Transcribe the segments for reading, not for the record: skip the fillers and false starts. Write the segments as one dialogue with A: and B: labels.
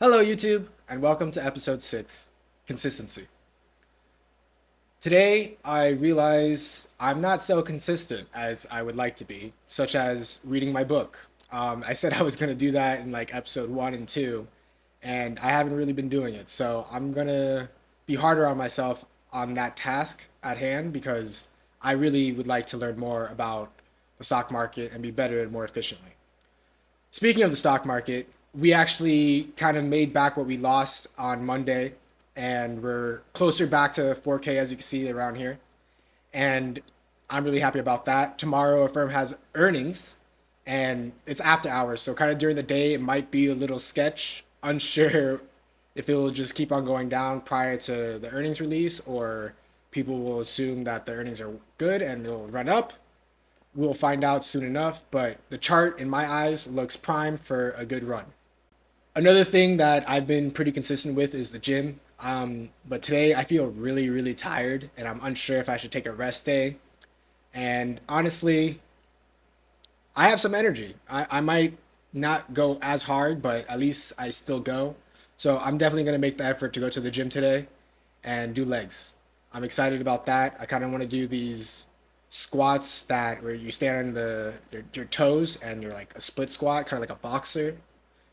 A: Hello, YouTube, and welcome to episode 6 Consistency. Today, I realize I'm not so consistent as I would like to be, such as reading my book. I said I was going to do that in like episode 1 and 2, and I haven't really been doing it. So I'm going to be harder on myself on that task at hand because I really would like to learn more about the stock market and be better and more efficiently. Speaking of the stock market, we actually kind of made back what we lost on Monday, and we're closer back to 4K as you can see around here. And I'm really happy about that. Tomorrow, a firm has earnings, and it's after hours, so kind of during the day, it might be a little sketch. Unsure if it will just keep on going down prior to the earnings release, or people will assume that the earnings are good and it'll run up. We'll find out soon enough, but the chart in my eyes looks primed for a good run. Another thing that I've been pretty consistent with is the gym. But today I feel really, really tired and I'm unsure if I should take a rest day. And honestly, I have some energy. I might not go as hard, but at least I still go. So I'm definitely going to make the effort to go to the gym today and do legs. I'm excited about that. I kind of want to do these squats that where you stand on your toes and you're like a split squat, kind of like a boxer.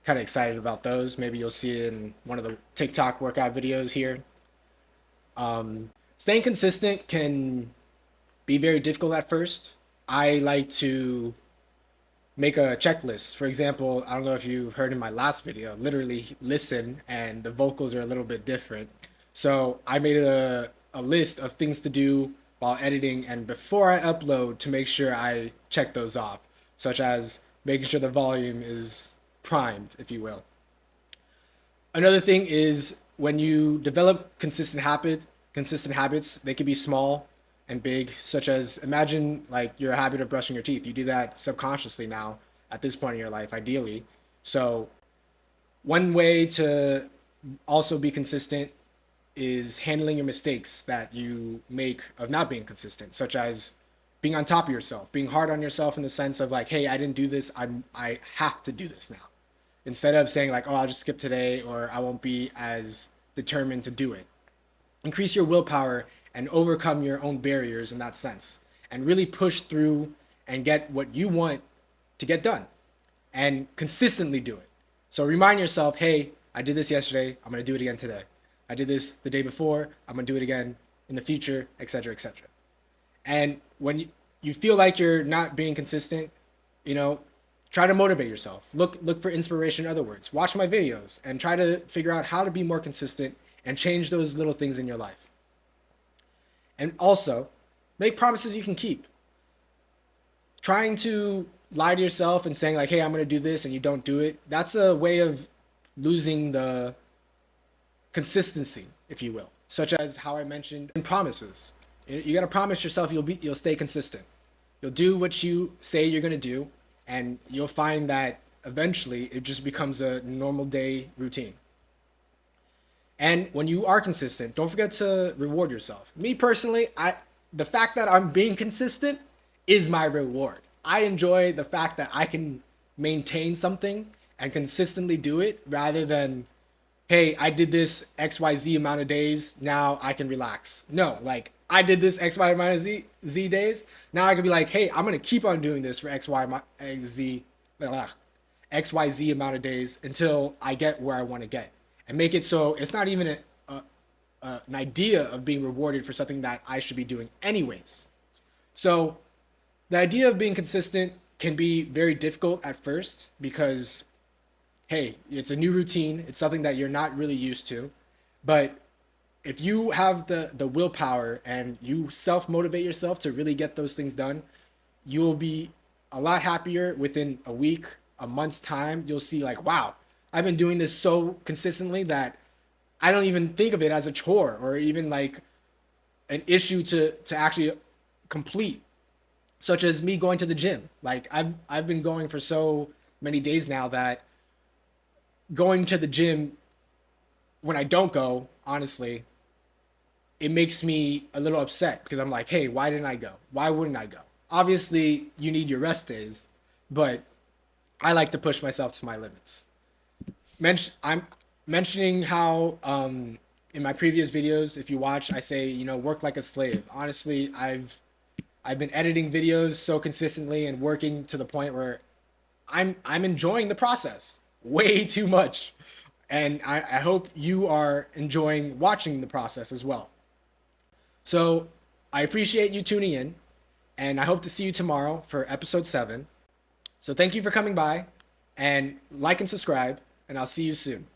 A: Kind of excited about those. Maybe you'll see it in one of the TikTok workout videos here. Staying consistent can be very difficult at first. I like to make a checklist. For example, I don't know if you heard in my last video, literally listen and the vocals are a little bit different. So I made a list of things to do while editing and before I upload to make sure I check those off, such as making sure the volume is primed, if you will. Another thing is when you develop consistent habits, they can be small and big, such as imagine like your habit of brushing your teeth. You do that subconsciously now at this point in your life, ideally. So one way to also be consistent is handling your mistakes that you make of not being consistent, such as being on top of yourself, being hard on yourself in the sense of like, hey, I didn't do this, I have to do this now. Instead of saying like, oh, I'll just skip today or I won't be as determined to do it. Increase your willpower and overcome your own barriers in that sense and really push through and get what you want to get done and consistently do it. So remind yourself, hey, I did this yesterday, I'm going to do it again today. I did this the day before, I'm going to do it again in the future, etc., etc. And when you feel like you're not being consistent, you know, try to motivate yourself. Look for inspiration in other words. Watch my videos and try to figure out how to be more consistent and change those little things in your life. And also, make promises you can keep. Trying to lie to yourself and saying like, "Hey, I'm going to do this," and you don't do it. That's a way of losing the consistency, if you will. Such as how I mentioned in promises. You got to promise yourself you'll stay consistent. You'll do what you say you're going to do, and you'll find that eventually it just becomes a normal day routine. And when you are consistent, don't forget to reward yourself. Me personally, I the fact that I'm being consistent is my reward. I enjoy the fact that I can maintain something and consistently do it rather than, hey, I did this XYZ amount of days, now I can relax. No, like I did this XY amount of Z days, now I can be like, hey, I'm gonna keep on doing this for XYZ amount of days until I get where I want to get, and make it so it's not even an idea of being rewarded for something that I should be doing anyways. So the idea of being consistent can be very difficult at first because hey, it's a new routine. It's something that you're not really used to. But if you have the willpower and you self motivate yourself to really get those things done, you'll be a lot happier within a week, a month's time. You'll see like, wow, I've been doing this so consistently that I don't even think of it as a chore or even like an issue to actually complete, such as me going to the gym. Like I've been going for so many days now that going to the gym when I don't go, honestly, it makes me a little upset because I'm like, hey, why didn't I go? Why wouldn't I go? Obviously, you need your rest days, but I like to push myself to my limits. I'm mentioning how in my previous videos, if you watch, I say, work like a slave. Honestly, I've been editing videos so consistently and working to the point where I'm enjoying the process way too much. And I hope you are enjoying watching the process as well. So I appreciate you tuning in, and I hope to see you tomorrow for episode 7. So thank you for coming by, and like and subscribe, and I'll see you soon.